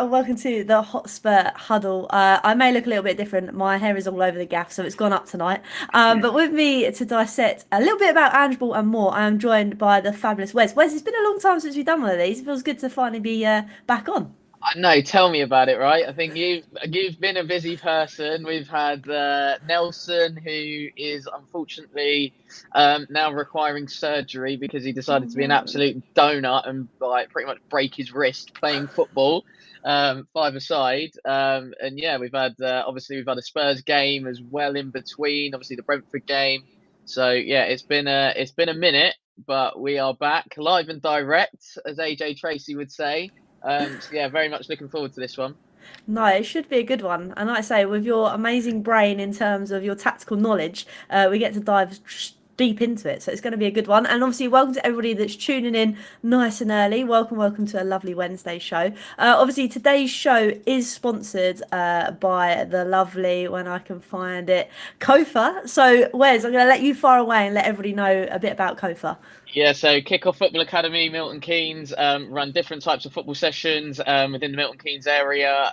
and welcome to the Hotspur Huddle. I may look a little bit different. My hair is all over the gaff, so it's gone up tonight. But with me to dissect a little bit about Ange and more, I am joined by the fabulous Wes. Wes, it's been a long time since we've done one of these. It feels good to finally be back on. I know. Tell me about it, right? I think you've been a busy person. We've had Nelson, who is unfortunately now requiring surgery because he Oh decided to be an no. absolute donut and like pretty much break his wrist playing football, five-a-side. And yeah, we've had obviously we've had a Spurs game as well in between. Obviously the Brentford game. So yeah, it's been a minute, but we are back live and direct, as AJ Tracy would say. So yeah, very much looking forward to this one. No, it should be a good one. And like I say, with your amazing brain in terms of your tactical knowledge, we get to dive deep into it. So it's going to be a good one. And obviously, welcome to everybody that's tuning in nice and early. Welcome, welcome to a lovely Wednesday show. Obviously, today's show is sponsored by the lovely, when I can find it, Kofa. So, Wes, I'm going to let you far away and let everybody know a bit about Kofa. Yeah, so Kickoff Football Academy, Milton Keynes, run different types of football sessions within the Milton Keynes area,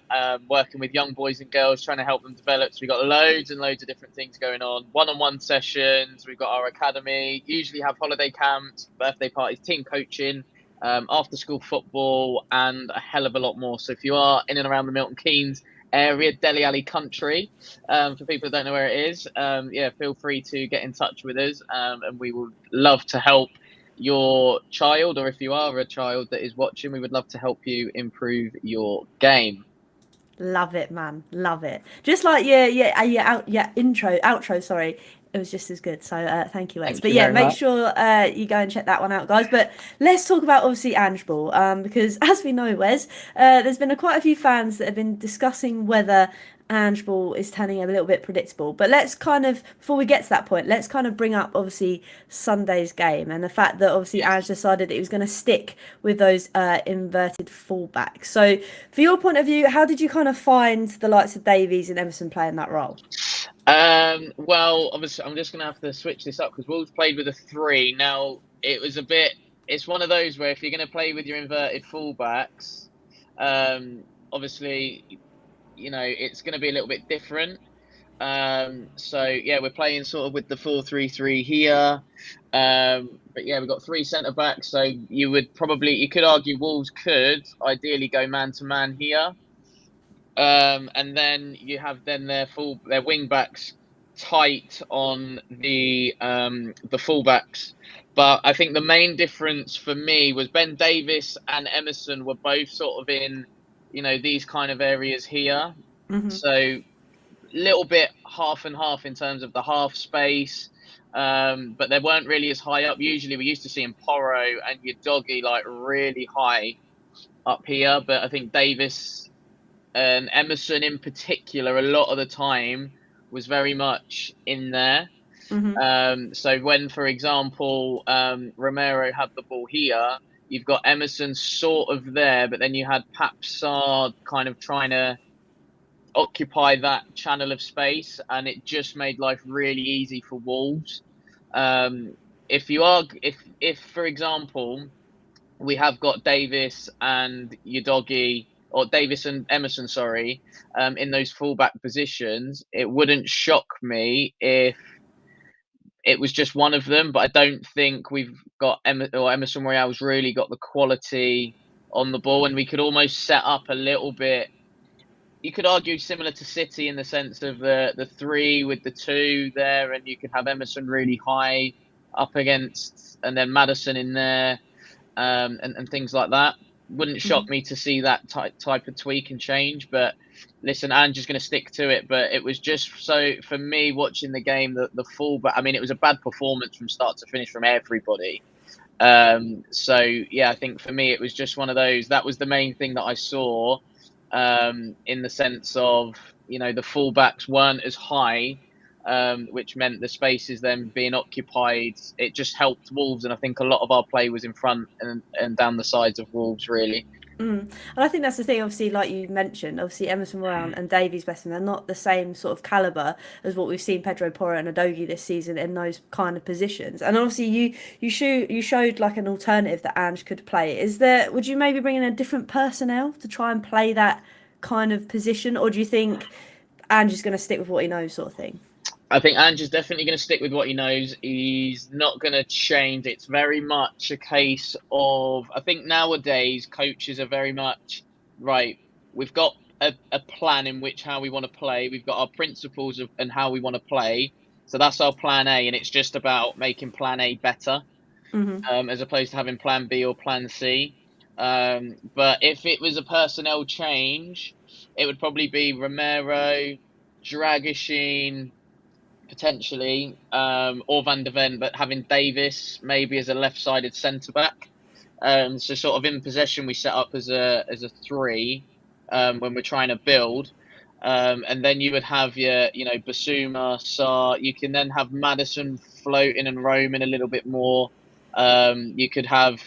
working with young boys and girls, trying to help them develop. So we've got loads and loads of different things going on. One-on-one sessions, we've got our academy, usually have holiday camps, birthday parties, team coaching, after school football, and a hell of a lot more. So if you are in and around the Milton Keynes area, Dele Alli country, for people that don't know where it is, yeah, feel free to get in touch with us, and we would love to help your child, or if you are a child that is watching, we would love to help you improve your game. Love it, man. Love it. Just like yeah, intro, outro. Sorry, it was just as good. So thank you, Wes. Thank But you yeah, very make much. sure you go and check that one out, guys. But let's talk about obviously Ange because as we know, Wes, there's been quite a few fans that have been discussing whether Ange is turning a little bit predictable. But let's kind of, before we get to that point, let's kind of bring up obviously Sunday's game and the fact that obviously Ange Yes. decided that he was going to stick with those inverted fullbacks. So, for your point of view, how did you kind of find the likes of Davies and Emerson playing that role? Well, obviously, I'm just going to have to switch this up because Wolves played with a three. Now, it was a bit, it's one of those where if you're going to play with your inverted fullbacks, obviously, it's going to be a little bit different. So yeah, we're playing sort of with the 4-3-3 here. But yeah, we've got three centre backs. So you could argue Wolves could ideally go man to man here. And then you have their wing backs tight on the fullbacks. But I think the main difference for me was Ben Davis and Emerson were both sort of in, these kind of areas here. Hmm. So little bit half and half in terms of the half space, but they weren't really as high up. Usually, we used to see Poro and your doggy like really high up here, but I think Davis and Emerson in particular, a lot of the time, was very much in there. Hmm. So when, for example, Romero had the ball here, you've got Emerson sort of there, but then you had Papsard kind of trying to occupy that channel of space, and it just made life really easy for Wolves. Um, if for example we have got Davis and Udogi, or Davis and Emerson, sorry, in those fullback positions, it wouldn't shock me if it was just one of them. But I don't think we've got Emerson Royale's really got the quality on the ball, and we could almost set up a little bit, you could argue similar to City in the sense of the three with the two there, and you could have Emerson really high up against, and then Madison in there, and things like that. Wouldn't shock me to see that type of tweak and change. But listen, Ange is going to stick to it. But it was just so for me watching the game, the fullback. I mean, it was a bad performance from start to finish from everybody. So yeah, I think for me it was just one of those. That was the main thing that I saw, in the sense of the fullbacks weren't as high, which meant the spaces then being occupied. It just helped Wolves, and I think a lot of our play was in front and down the sides of Wolves really. And I think that's the thing, obviously, like you mentioned, obviously Emerson Royal and Davies Besson, they're not the same sort of calibre as what we've seen Pedro Porro and Adogi this season in those kind of positions. And obviously you showed like an alternative that Ange could play. Would you maybe bring in a different personnel to try and play that kind of position, or do you think Ange is going to stick with what he knows, sort of thing? I think Ange is definitely going to stick with what he knows. He's not going to change. It's very much a case of, I think nowadays coaches are very much, right, we've got a plan in which how we want to play. We've got our principles of and how we want to play. So that's our plan A, and it's just about making plan A better, as opposed to having plan B or plan C. But if it was a personnel change, it would probably be Romero, Dragoshin, potentially, or Van de Ven, but having Davis maybe as a left-sided centre back. So sort of in possession, we set up as a three when we're trying to build, and then you would have your Basuma, Sarr. You can then have Madison floating and roaming a little bit more. You could have,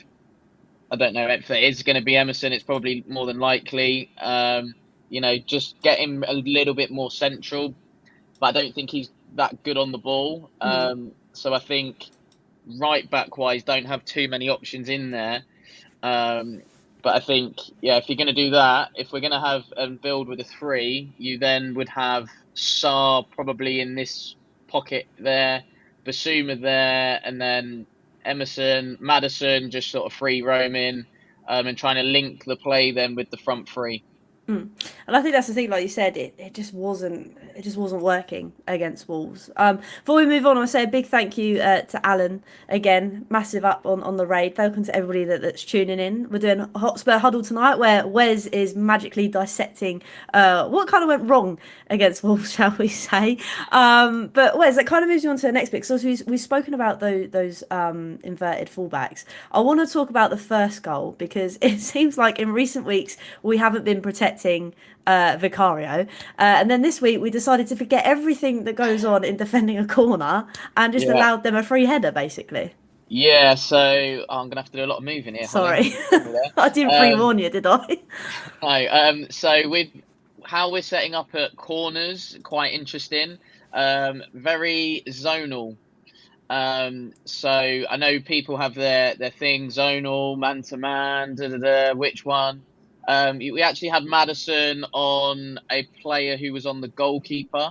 I don't know if it is going to be Emerson. It's probably more than likely. Just get him a little bit more central, but I don't think he's that good on the ball. So I think right back wise, don't have too many options in there. But I think, yeah, if you're going to do that, if we're going to have and build with a three, you then would have Saar probably in this pocket there, Basuma there, and then Emerson, Madison just sort of free roaming, and trying to link the play then with the front three. And I think that's the thing, like you said, it just wasn't working against Wolves. Before we move on, I want to say a big thank you to Alan again, massive up on the raid. Welcome to everybody that's tuning in. We're doing a Hotspur Huddle tonight, where Wes is magically dissecting what kind of went wrong against Wolves, shall we say? But Wes, that kind of moves you on to the next bit. So we've spoken about those inverted fullbacks. I want to talk about the first goal because it seems like in recent weeks we haven't been protecting Vicario. And then this week we decided to forget everything that goes on in defending a corner and just Yeah. allowed them a free header, basically. Yeah, so I'm gonna have to do a lot of moving here, Holly. Sorry. Forgive me I didn't there. pre-warn you, did I? No, so with how we're setting up at corners, quite interesting. Very zonal. So I know people have their thing, zonal, man to man, da da da. Which one? We actually had Madison on a player who was on the goalkeeper,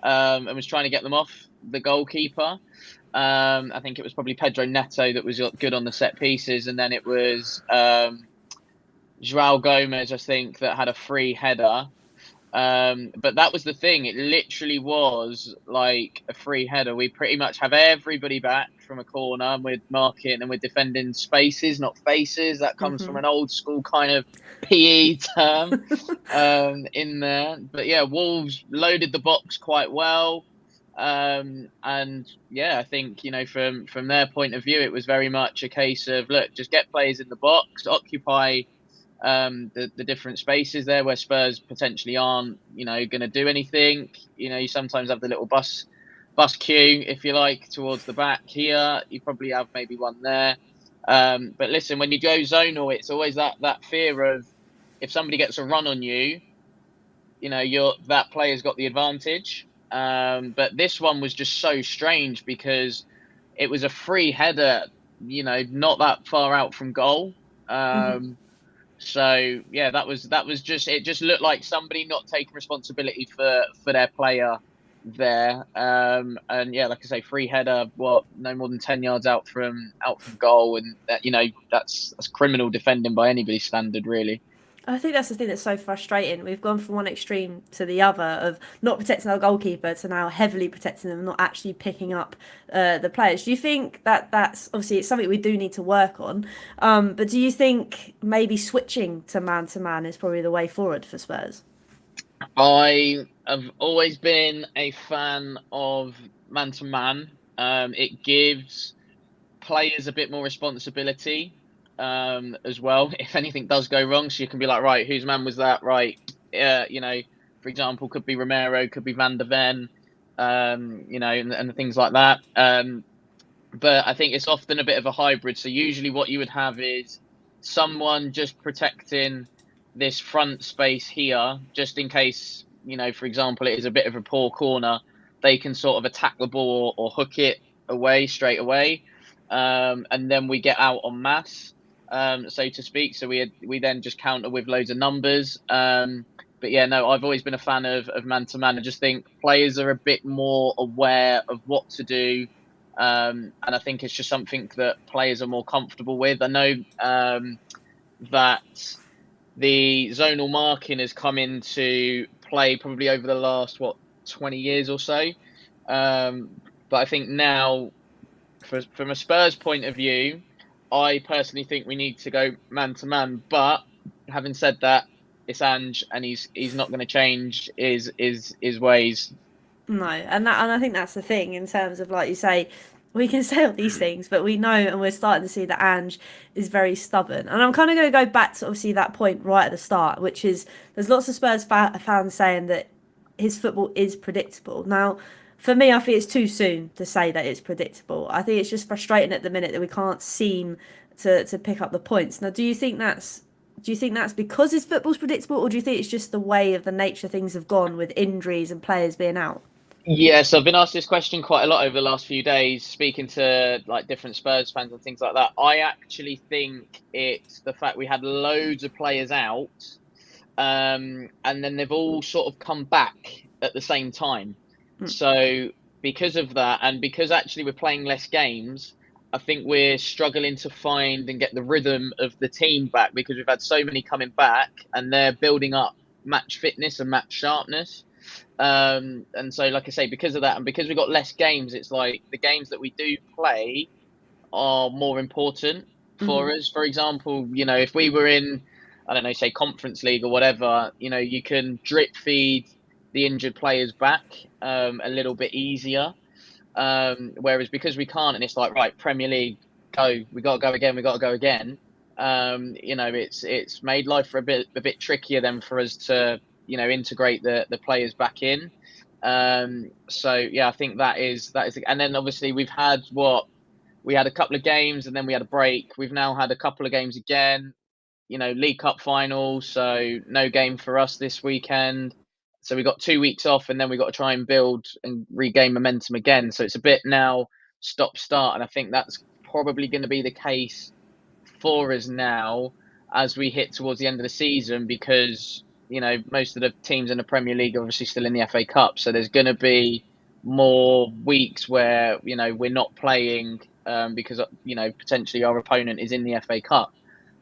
and was trying to get them off the goalkeeper. I think it was probably Pedro Neto that was good on the set pieces, and then it was Joao Gomez, I think, that had a free header. But that was the thing. It literally was like a free header. We pretty much have everybody back from a corner, and we're marking and we're defending spaces, not faces. That comes from an old school kind of PE term in there. But yeah, Wolves loaded the box quite well. And yeah, I think from their point of view, it was very much a case of look, just get players in the box, occupy the different spaces there where Spurs potentially aren't going to do anything. You sometimes have the little bus queue, if you like, towards the back here. You probably have maybe one there. But listen, when you go zonal, it's always that fear of if somebody gets a run on you, that player's got the advantage. But this one was just so strange because it was a free header, not that far out from goal. So yeah, that was just it. Just looked like somebody not taking responsibility for their player there. And yeah, like I say, free header, no more than 10 yards out from goal, and that's criminal defending by anybody's standard, really. I think that's the thing that's so frustrating. We've gone from one extreme to the other of not protecting our goalkeeper to now heavily protecting them and not actually picking up the players. Do you think that's obviously it's something we do need to work on? But do you think maybe switching to man is probably the way forward for Spurs? I have always been a fan of man to man. It gives players a bit more responsibility as well. If anything does go wrong, so you can be like, right, whose man was that? Right, for example, could be Romero, could be Van de Ven, and things like that. But I think it's often a bit of a hybrid. So usually, what you would have is someone just protecting this front space here, just in case, for example, it is a bit of a poor corner, they can sort of attack the ball or hook it away straight away. And then we get out en masse, so to speak. So we then just counter with loads of numbers. But yeah, no, I've always been a fan of man to man. I just think players are a bit more aware of what to do. And I think it's just something that players are more comfortable with. I know that the zonal marking has come into play probably over the last 20 years or so. But I think now, from a Spurs point of view, I personally think we need to go man to man. But having said that, it's Ange, and he's not going to change his ways. No, and I think that's the thing in terms of, like you say, we can say all these things, but we know and we're starting to see that Ange is very stubborn. And I'm kind of going to go back to obviously that point right at the start, which is there's lots of Spurs fans saying that his football is predictable. Now, for me, I think it's too soon to say that it's predictable. I think it's just frustrating at the minute that we can't seem to pick up the points. Now, do you think that's because his football's predictable, or do you think it's just the way of the nature things have gone with injuries and players being out? Yes, I've been asked this question quite a lot over the last few days, speaking to like different Spurs fans and things like that. I actually think it's the fact we had loads of players out, and then they've all sort of come back at the same time. So because of that, and because actually we're playing less games, I think we're struggling to find and get the rhythm of the team back, because we've had so many coming back and they're building up match fitness and match sharpness. And so, like I say, because of that, and because we've got less games, it's like the games that we do play are more important Hmm. for us. For example, if we were in, I don't know, say Conference League or whatever, you can drip feed the injured players back a little bit easier. Whereas because we can't, and it's like, right, Premier League, go, we got to go again, we got to go again. It's made life for a bit trickier then for us to integrate the players back in. So yeah, I think that is, and then obviously we had a couple of games and then we had a break. We've now had a couple of games again, League Cup final, so no game for us this weekend. So we got 2 weeks off, and then we got to try and build and regain momentum again. So it's a bit now stop start, and I think that's probably going to be the case for us now as we hit towards the end of the season, because most of the teams in the Premier League are obviously still in the FA Cup, so there's going to be more weeks where we're not playing because potentially our opponent is in the FA Cup.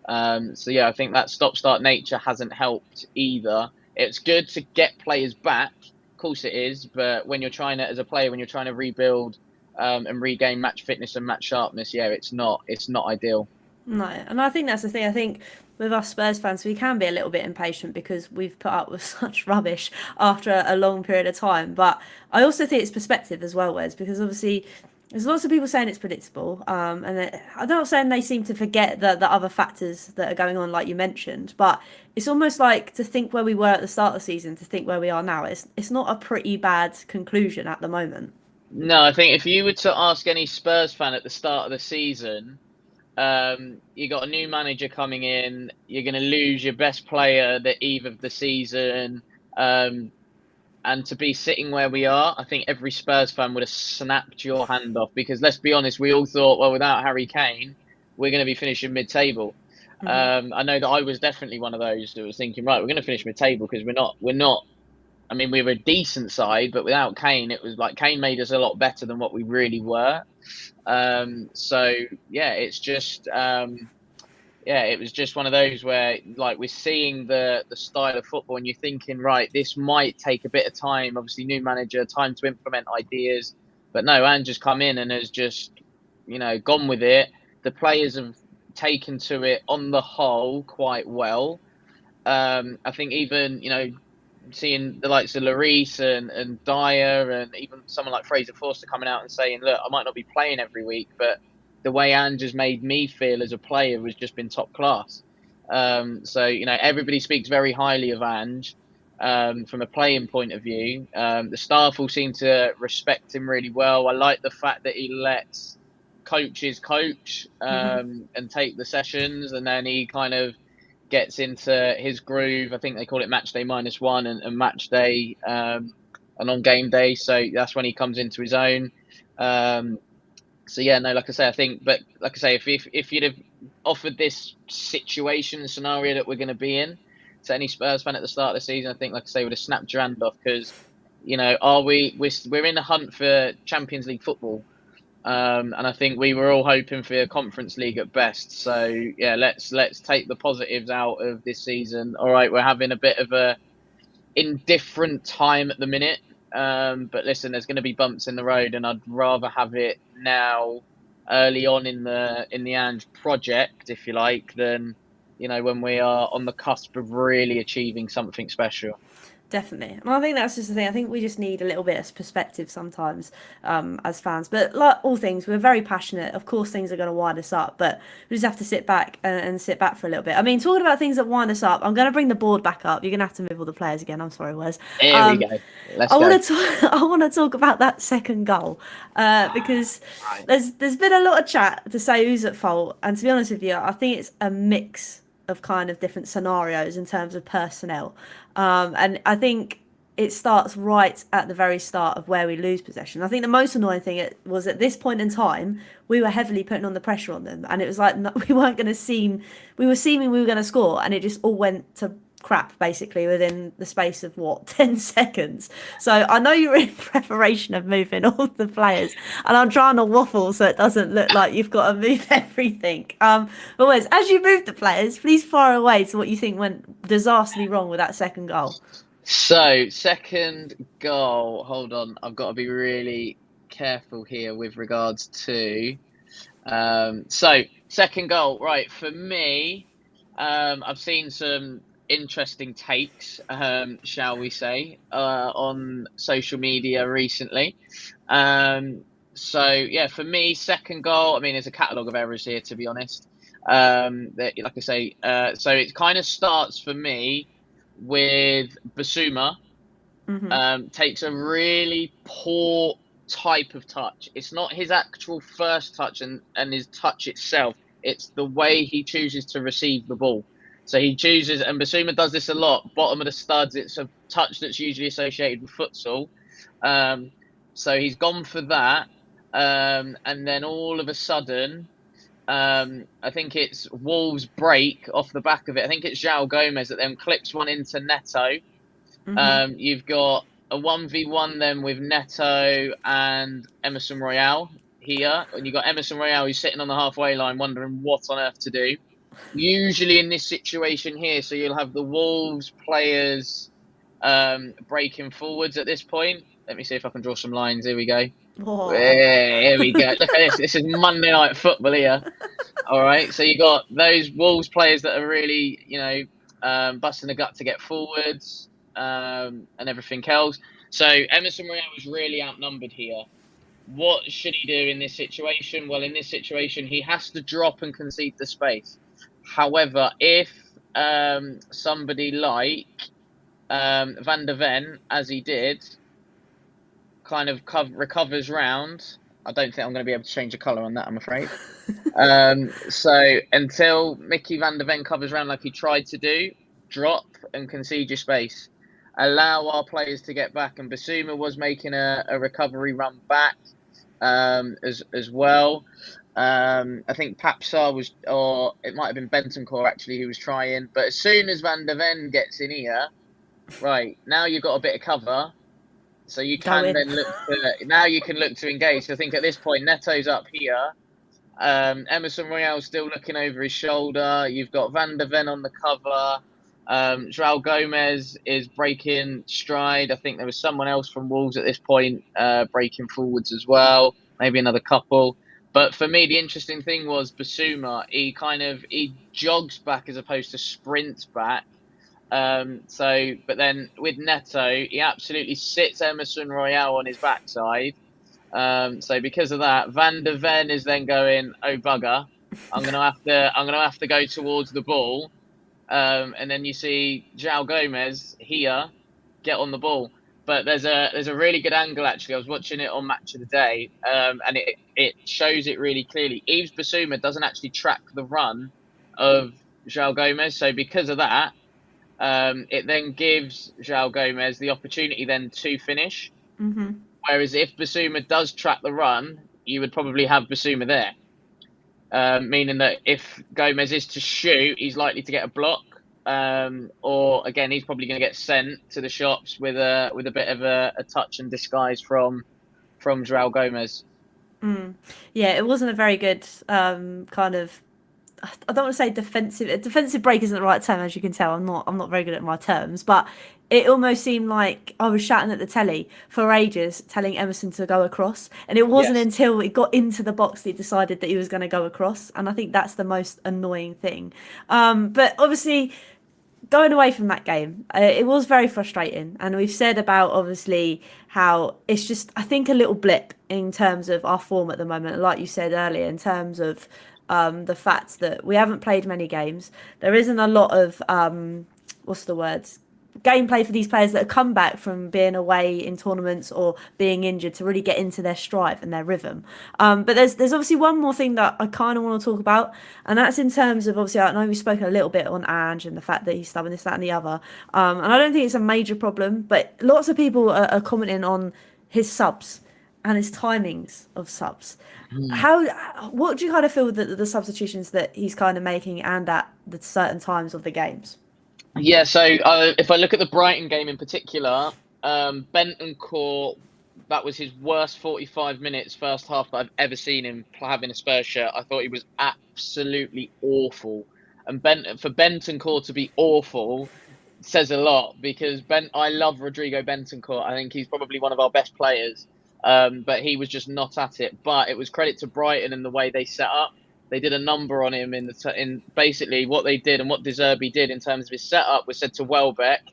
So yeah, I think that stop-start nature hasn't helped either. It's good to get players back, of course it is, but when you're trying to, as a player, when you're trying to rebuild and regain match fitness and match sharpness, yeah, it's not ideal. No, and I think that's the thing. I think with us Spurs fans, we can be a little bit impatient because we've put up with such rubbish after a long period of time. But I also think it's perspective as well, Wes, because obviously there's lots of people saying it's predictable. I'm not saying they seem to forget the other factors that are going on, like you mentioned, but it's almost like to think where we were at the start of the season to think where we are now. It's not a pretty bad conclusion at the moment. No, I think if you were to ask any Spurs fan at the start of the season, you got a new manager coming in, you're going to lose your best player the eve of the season, and to be sitting where we are, I think every Spurs fan would have snapped your hand off, because let's be honest, we all thought, well, without Harry Kane, we're going to be finishing mid-table. Hmm. I know that I was definitely one of those that was thinking, right, we're going to finish mid-table because we're not. I mean, we were a decent side, but without Kane, it was like Kane made us a lot better than what we really were. So yeah, it was just one of those where, like, we're seeing the style of football and you're thinking, right, this might take a bit of time. Obviously, new manager, time to implement ideas. But no, Ange has come in and has just, gone with it. The players have taken to it on the whole quite well. I think even, seeing the likes of Lloris and Dyer and even someone like Fraser Forster coming out and saying, look, I might not be playing every week, but the way Ange has made me feel as a player has just been top class. So, everybody speaks very highly of Ange from a playing point of view. The staff all seem to respect him really well. I like the fact that he lets coach's coach and take the sessions, and then he kind of gets into his groove. I think they call it match day -1 and match day and on game day. So that's when he comes into his own. So yeah, no, like I say, I think, but like I say, if you'd have offered this situation scenario that we're going to be in to any Spurs fan at the start of the season, I think, like I say, would have snapped your hand off because, you know, we're in the hunt for Champions League football. And I think we were all hoping for a Conference League at best. So yeah, let's take the positives out of this season. All right, we're having a bit of a indifferent time at the minute. But listen, there's going to be bumps in the road, and I'd rather have it now, early on in the Ange project, if you like, than, you know, when we are on the cusp of really achieving something special. Definitely. And I think that's just the thing. I think we just need a little bit of perspective sometimes as fans. But like all things, we're very passionate. Of course, things are going to wind us up, but we just have to sit back and sit back for a little bit. I mean, talking about things that wind us up, I'm going to bring the board back up. You're going to have to move all the players again. I'm sorry, Wes. Here we go. Let's I go. want to talk. I want to talk about that second goal because Right. there's been a lot of chat to say who's at fault, and to be honest with you, I think it's a mix of kind of different scenarios in terms of personnel. And I think it starts right at the very start of where we lose possession. I think the most annoying thing was at this point in time, we were heavily putting on the pressure on them. And it was like we weren't going to we were seeming we were going to score. And it just all went to crap basically within the space of what 10 seconds. So I know you're in preparation of moving all the players, and I'm trying to waffle so it doesn't look like you've got to move everything. But Wes, as you move the players, please fire away to what you think went disastrously wrong with that second goal. So, second goal. Hold on, I've got to be really careful here with regards to. So, second goal. Right, for me, I've seen some interesting takes, shall we say, on social media recently. So yeah, for me, second goal. I mean, there's a catalogue of errors here, to be honest. That, like I say, so it kind of starts for me with Basuma. Takes a really poor type of touch. It's not his actual first touch and his touch itself. It's the way he chooses to receive the ball. So he chooses, and Basuma does this a lot, bottom of the studs. It's a touch that's usually associated with futsal. So he's gone for that. And then all of a sudden, I think it's Wolves break off the back of it. I think it's João Gomez that then clips one into Neto. You've got a 1v1 then with Neto and Emerson Royale here. And you've got Emerson Royale who's sitting on the halfway line wondering what on earth to do. Usually in this situation here, so you'll have the Wolves players breaking forwards at this point. Let me see if I can draw some lines. Here we go. Oh. Here we go. Look at this. This is Monday Night Football here. All right. So you got those Wolves players that are really, you know, busting the gut to get forwards and everything else. So Emerson Royale was really outnumbered here. What should he do in this situation? Well, in this situation, he has to drop and concede the space. However, if somebody like Van der Ven, as he did, kind of recovers round, I don't think I'm going to be able to change the colour on that, I'm afraid. So until Mickey Van der Ven covers round like he tried to do, drop and concede your space. Allow our players to get back. And Basuma was making a recovery run back as well. I think Papsar was, or it might have been Bentancur actually, who was trying. But as soon as Van der Ven gets in here, right, now you've got a bit of cover. So you can then look to, now you can look to engage. So I think at this point, Neto's up here. Emerson Royale's still looking over his shoulder. You've got Van der Ven on the cover. João Gomez is breaking stride. I think there was someone else from Wolves at this point breaking forwards as well. Maybe another couple. But for me, the interesting thing was Basuma. He jogs back as opposed to sprints back. But then with Neto, he absolutely sits Emerson Royale on his backside. So because of that, Van der Ven is then going, oh bugger, I'm gonna have to go towards the ball. And then you see João Gomez here get on the ball. but there's a really good angle actually. I was watching it on Match of the Day, and it shows it really clearly. Yves Bissouma doesn't actually track the run of João Gomez, so because of that, it then gives João Gomez the opportunity then to finish. Hmm. Whereas if Bissouma does track the run, you would probably have Bissouma there, meaning that if Gomez is to shoot, he's likely to get a block, or again, he's probably going to get sent to the shops with a bit of a touch and disguise from João Gomez. Mm. Yeah, it wasn't a very good kind of. I don't want to say defensive. Defensive break isn't the right term, as you can tell. I'm not very good at my terms, but it almost seemed like I was shouting at the telly for ages, telling Emerson to go across, and it wasn't Yes. until he got into the box that he decided that he was going to go across, and I think that's the most annoying thing. But obviously, going away from that game, it was very frustrating. And we've said about obviously how it's just, I think, a little blip in terms of our form at the moment. Like you said earlier, in terms of the fact that we haven't played many games, there isn't a lot of, what's the words? Gameplay for these players that have come back from being away in tournaments or being injured to really get into their stride and their rhythm. But there's obviously one more thing that I kind of want to talk about, and that's in terms of obviously I know we've spoken a little bit on Ange and the fact that he's stubborn, this, that, and the other. And I don't think it's a major problem, but lots of people are commenting on his subs and his timings of subs. Hmm. How, what do you kind of feel that the substitutions that he's kind of making and at the certain times of the games? Yeah, so if I look at the Brighton game in particular, Bentancur, that was his worst 45 minutes first half that I've ever seen him having a Spurs shirt. I thought he was absolutely awful. And for Bentancur to be awful says a lot because I love Rodrigo Bentancur. I think he's probably one of our best players. But he was just not at it. But it was credit to Brighton and the way they set up. They did a number on him in basically what they did and what De Zerbi did in terms of his setup was said to Welbeck,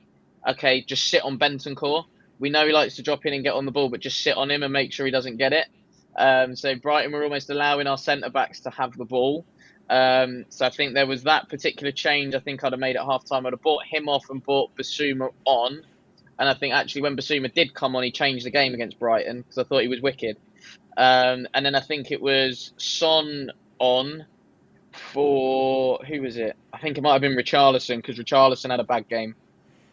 okay, just sit on Bentancur. We know he likes to drop in and get on the ball, but just sit on him and make sure he doesn't get it. So Brighton were almost allowing our centre backs to have the ball. So I think there was that particular change. I think I'd have made at half time. I'd have bought him off and bought Basuma on. And I think actually when Basuma did come on, he changed the game against Brighton because I thought he was wicked. And then I think it was Son on for who was it? I think it might have been Richarlison because Richarlison had a bad game.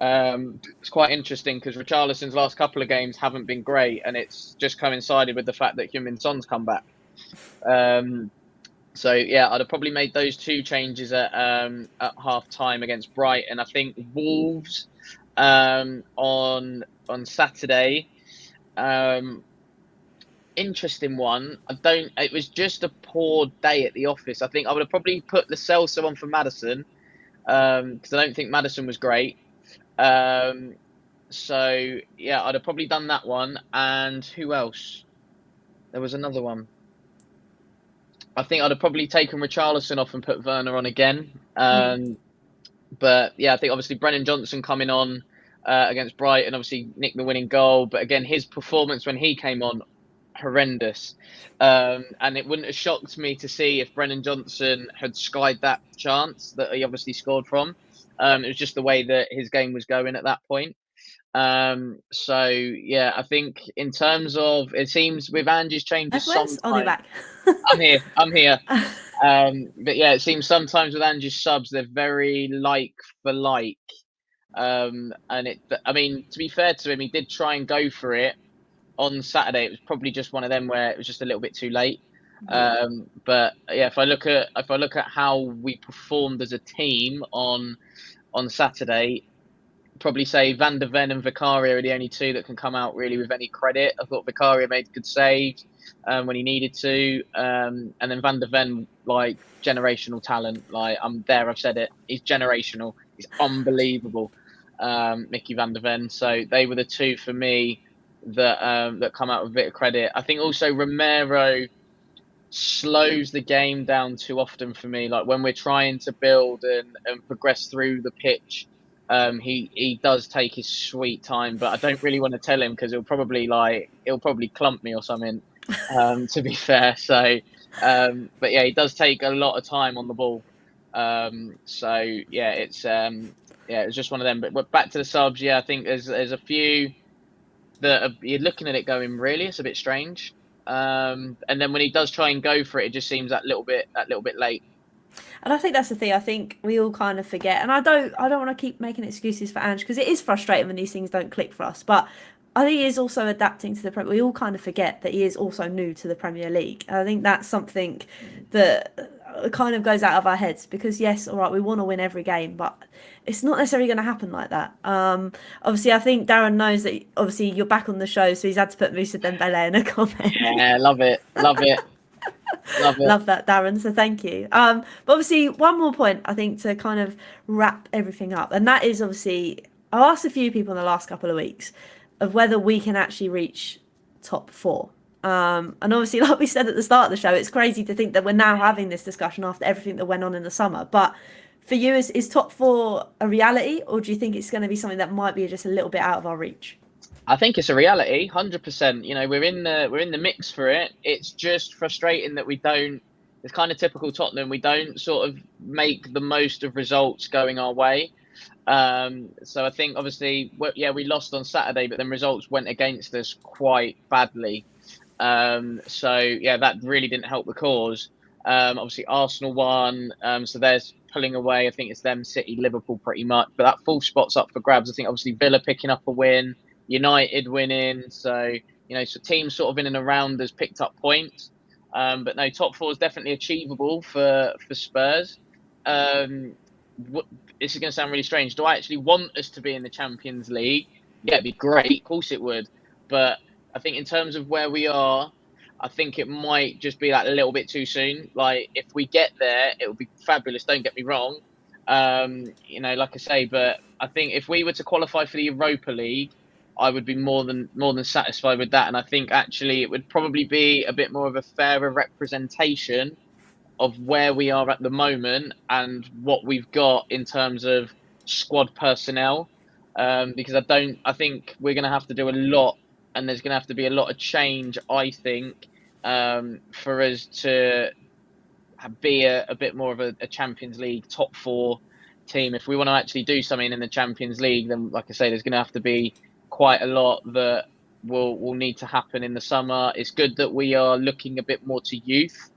It's quite interesting because Richarlison's last couple of games haven't been great, and it's just coincided with the fact that Heung-min Son's come back. So yeah, I'd have probably made those two changes at half time against Brighton. I think Wolves on Saturday. Interesting one. I don't. It was just a poor day at the office. I think I would have probably put the Celso on for Maddison because I don't think Maddison was great. So yeah, I'd have probably done that one. And who else? There was another one. I think I'd have probably taken Richarlison off and put Werner on again. But yeah, I think obviously Brennan Johnson coming on against Brighton, obviously nicked the winning goal. But again, his performance when he came on, horrendous. And it wouldn't have shocked me to see if Brennan Johnson had skied that chance that he obviously scored from. It was just the way that his game was going at that point. So yeah, I think in terms of it seems with Ange's changes Where's Ollie sometimes back? I'm here. I'm here. But yeah, it seems sometimes with Ange's subs they're very like for like. And I mean, to be fair to him, he did try and go for it on Saturday. It was probably just one of them where it was just a little bit too late. Yeah. But yeah, if I look at how we performed as a team on Saturday, probably say Van der Ven and Vicaria are the only two that can come out really with any credit. I thought Vicaria made good saves when he needed to, and then Van der Ven, like generational talent. Like I've said it. He's generational. He's unbelievable, Mickey Van der Ven. So they were the two for me that come out with a bit of credit. I think also Romero slows the game down too often for me. Like when we're trying to build and progress through the pitch, he does take his sweet time, but I don't really want to tell him because he'll probably clump me or something. To be fair, so but yeah, he does take a lot of time on the ball. So yeah, it's just one of them. But back to the subs, yeah, I think there's a few that you're looking at it going, really, it's a bit strange. And then when he does try and go for it, it just seems that little bit late. And I think that's the thing. I think we all kind of forget, and I don't want to keep making excuses for Ange because it is frustrating when these things don't click for us. But I think he is also adapting to the Premier. We all kind of forget that he is also new to the Premier League. And I think that's something that kind of goes out of our heads because yes, all right, we want to win every game, but it's not necessarily going to happen like that. Obviously, I think Darren knows that. Obviously, you're back on the show, so he's had to put Moussa Dembele in a comment. Yeah, love it, love it, love it. Love that, Darren. So thank you. But obviously, one more point I think to kind of wrap everything up, and that is obviously I asked a few people in the last couple of weeks of whether we can actually reach top four. And obviously, like we said at the start of the show, it's crazy to think that we're now having this discussion after everything that went on in the summer. But for you, is top four a reality, or do you think it's going to be something that might be just a little bit out of our reach? I think it's a reality, 100%. You know, we're in the mix for it. It's just frustrating that we don't. It's kind of typical Tottenham. We don't sort of make the most of results going our way. So I think obviously, we lost on Saturday, but then results went against us quite badly. So yeah, that really didn't help the cause. Obviously Arsenal won, so they're pulling away. I think it's them, City, Liverpool, pretty much. But that full spot's up for grabs. I think obviously Villa picking up a win, United winning. So so teams sort of in and around us picked up points. But no, top four is definitely achievable for Spurs. This is going to sound really strange. Do I actually want us to be in the Champions League? Yeah, it'd be great. Of course it would. But I think in terms of where we are, I think it might just be like a little bit too soon. Like if we get there, it would be fabulous. Don't get me wrong. Like I say, but I think if we were to qualify for the Europa League, I would be more than satisfied with that. And I think actually it would probably be a bit more of a fairer representation of where we are at the moment and what we've got in terms of squad personnel. Because I think we're going to have to do a lot, and there's going to have to be a lot of change, I think, for us to be a bit more of a Champions League top four team. If we want to actually do something in the Champions League, then like I say, there's going to have to be quite a lot that will need to happen in the summer. It's good that we are looking a bit more to youth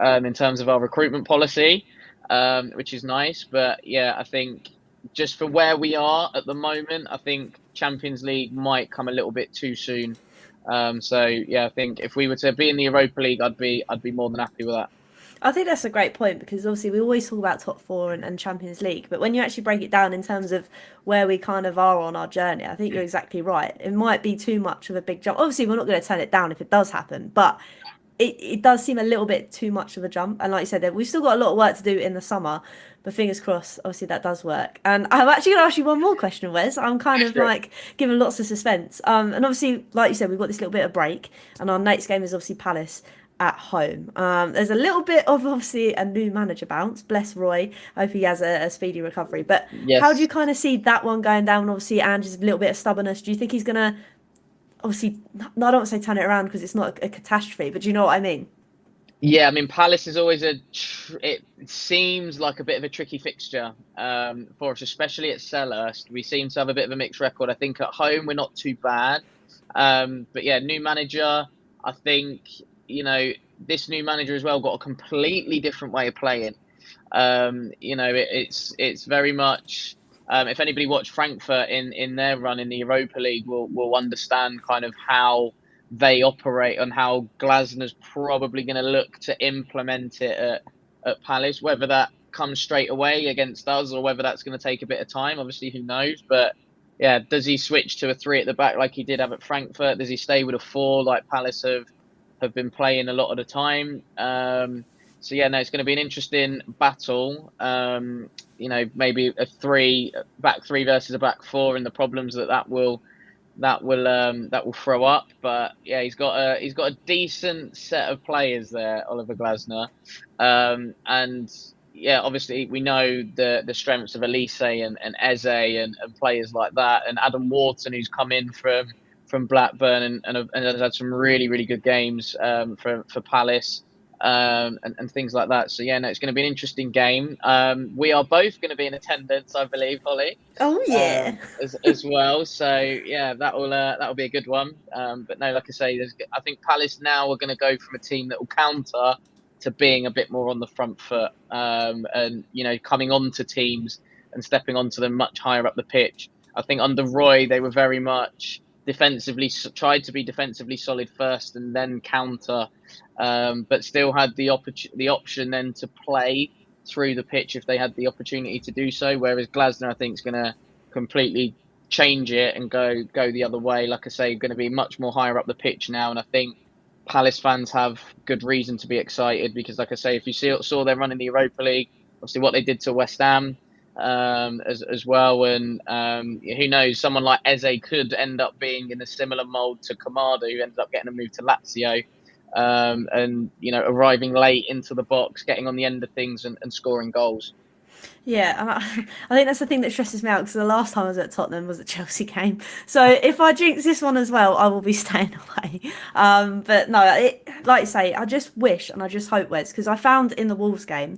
in terms of our recruitment policy, which is nice. But yeah, I think just for where we are at the moment, I think Champions League might come a little bit too soon. So yeah, I think if we were to be in the Europa League, I'd be more than happy with that. I think that's a great point because obviously we always talk about top four and Champions League, but when you actually break it down in terms of where we kind of are on our journey, I think you're exactly right. It might be too much of a big jump. Obviously, we're not going to turn it down if it does happen, but it does seem a little bit too much of a jump. And like you said, we've still got a lot of work to do in the summer, but fingers crossed, obviously that does work. And I'm actually going to ask you one more question, Wes. I'm kind of like giving lots of suspense. And obviously, like you said, we've got this little bit of break, and our next game is obviously Palace at home. There's a little bit of obviously a new manager bounce. Bless Roy. I hope he has a speedy recovery. But Yes. how do you kind of see that one going down? Obviously, Ange's a little bit of stubbornness. Do you think he's going to obviously, no, I don't want to say turn it around because it's not a catastrophe, but do you know what I mean? Yeah, I mean Palace is always it seems like a bit of a tricky fixture for us, especially at Selhurst. We seem to have a bit of a mixed record. I think at home we're not too bad, but yeah, new manager. I think this new manager as well got a completely different way of playing. It's very much. If anybody watched Frankfurt in their run in the Europa League, will understand kind of how they operate and how Glasner's probably going to look to implement it at Palace. Whether that comes straight away against us or whether that's going to take a bit of time, obviously, who knows? But yeah, does he switch to a three at the back like he did have at Frankfurt? Does he stay with a four like Palace have been playing a lot of the time? So yeah, no, it's going to be an interesting battle. Maybe a back three versus a back four, and the problems that will throw up. But yeah, he's got a decent set of players there, Oliver Glasner, and yeah, obviously we know the strengths of Elise and Eze and players like that, and Adam Wharton, who's come in from Blackburn and has had some really good games for Palace. and things like that. So yeah, no, it's going to be an interesting game. We are both going to be in attendance, I believe, Holly, Oh yeah. as well. So yeah, that'll be a good one. But no, like I say, I think Palace now are going to go from a team that will counter to being a bit more on the front foot, and coming onto teams and stepping onto them much higher up the pitch. I think under Roy they were very much defensively tried to be defensively solid first and then counter, but still had the option then to play through the pitch if they had the opportunity to do so. Whereas Glasner, I think, is going to completely change it and go the other way. Like I say, going to be much more higher up the pitch now, and I think Palace fans have good reason to be excited because, like I say, if you saw them running the Europa League, obviously what they did to West Ham, as well, and who knows, someone like Eze could end up being in a similar mould to Kamada, who ended up getting a move to Lazio, and arriving late into the box, getting on the end of things and scoring goals. Yeah, and I think that's the thing that stresses me out because the last time I was at Tottenham was a Chelsea game. So if I jinx this one as well, I will be staying away. But no, like you say, I just wish and I just hope, Wes, because I found in the Wolves game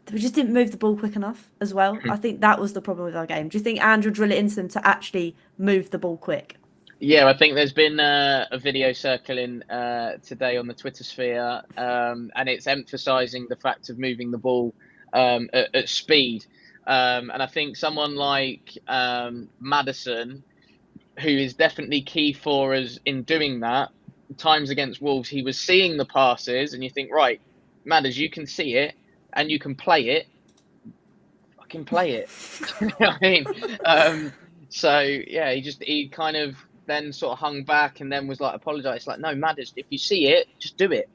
that we just didn't move the ball quick enough as well. I think that was the problem with our game. Do you think Ange would drill it into them to actually move the ball quick? Yeah, I think there's been a video circling today on the Twitter sphere, and it's emphasising the fact of moving the ball at speed. And I think someone like Maddison, who is definitely key for us in doing that, times against Wolves, he was seeing the passes, and you think, right, Madders, you can see it and you can play it. Fucking play it. You know what I mean? So yeah, he kind of then sort of hung back and then was like apologized. Like, no, Madders, if you see it, just do it.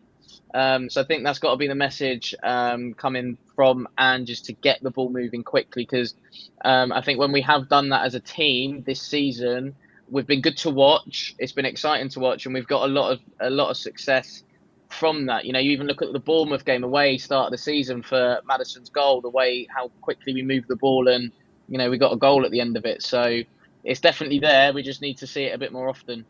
So I think that's got to be the message coming from Ange, is to get the ball moving quickly, because I think when we have done that as a team this season, we've been good to watch. It's been exciting to watch, and we've got a lot of success from that. You even look at the Bournemouth game away, start of the season, for Maddison's goal, the way how quickly we moved the ball, and we got a goal at the end of it. So it's definitely there. We just need to see it a bit more often.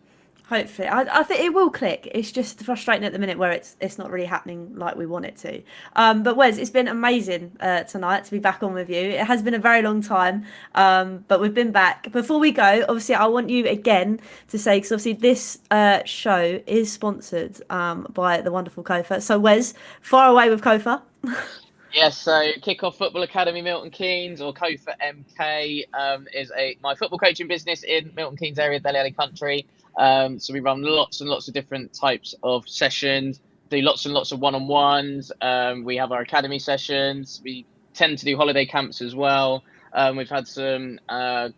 Hopefully, I think it will click. It's just frustrating at the minute where it's not really happening like we want it to. But Wes, it's been amazing tonight to be back on with you. It has been a very long time, but we've been back. Before we go, obviously, I want you again to say, because obviously this show is sponsored by the wonderful Kofa. So Wes, far away with Kofa. Yes, so Kickoff Football Academy Milton Keynes, or Kofa MK, is my football coaching business in Milton Keynes area, Delhi Alley Country. So we run lots and lots of different types of sessions, do lots and lots of one-on-ones. We have our academy sessions. We tend to do holiday camps as well. We've had some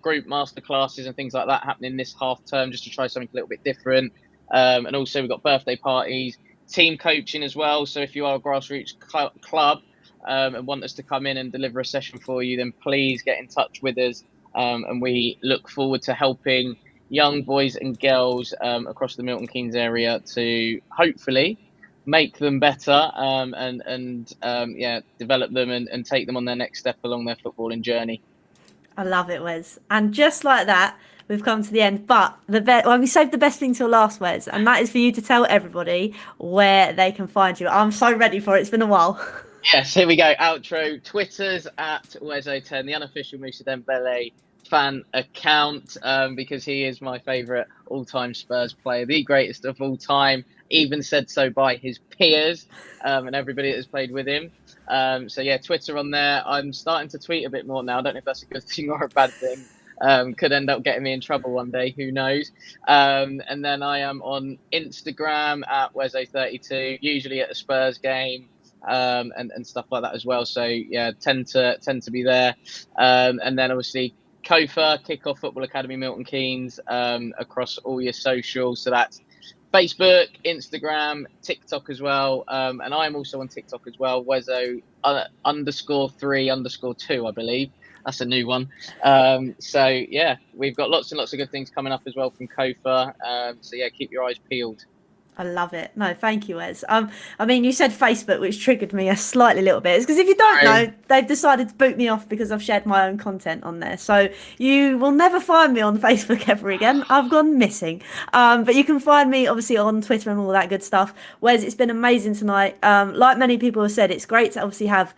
group masterclasses and things like that happening this half term, just to try something a little bit different. And also we've got birthday parties, team coaching as well. So if you are a grassroots club, and want us to come in and deliver a session for you, then please get in touch with us. And we look forward to helping young boys and girls across the Milton Keynes area to hopefully make them better, and develop them and take them on their next step along their footballing journey. I love it, Wes. And just like that, we've come to the end. But we saved the best thing till last, Wes, and that is for you to tell everybody where they can find you. I'm so ready for it. It's been a while. Yes, here we go. Outro. Twitter's at Wezo10, the unofficial Moussa Dembele fan account, because he is my favourite all-time Spurs player, the greatest of all time, even said so by his peers, and everybody that has played with him. So yeah, Twitter on there. I'm starting to tweet a bit more now. I don't know if that's a good thing or a bad thing. Could end up getting me in trouble one day, who knows. And then I am on Instagram at Wezo32, usually at a Spurs game, and stuff like that as well. So yeah, tend to be there. And then obviously Kofa, Kickoff Football Academy Milton Keynes, across all your socials. So that's Facebook, Instagram, TikTok as well. And I'm also on TikTok as well, Wezo _3_2, I believe. That's a new one. So yeah, we've got lots and lots of good things coming up as well from Kofa. So yeah, keep your eyes peeled. I love it. No, thank you, Wes. I mean, you said Facebook, which triggered me a slightly little bit. It's because if you don't Sorry. know, they've decided to boot me off because I've shared my own content on there. So you will never find me on Facebook ever again. I've gone missing. But you can find me obviously on Twitter and all that good stuff. Wes, it's been amazing tonight. Like many people have said, it's great to obviously have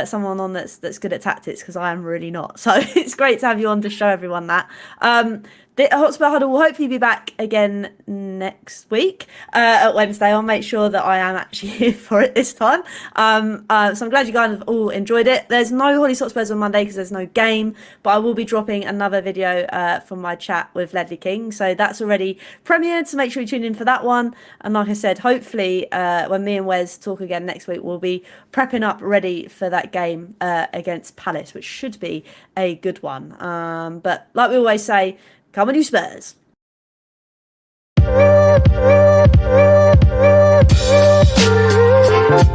someone on that's good at tactics because I am really not. So it's great to have you on to show everyone that. The Hotspur Huddle will hopefully be back again next week at Wednesday. I'll make sure that I am actually here for it this time. So I'm glad you guys have all enjoyed it. There's no Holly Hotspurs on Monday because there's no game, but I will be dropping another video from my chat with Ledley King. So that's already premiered, so make sure you tune in for that one. And like I said, hopefully when me and Wes talk again next week, we'll be prepping up ready for that game against Palace, which should be a good one. But like we always say, come on, you Spurs.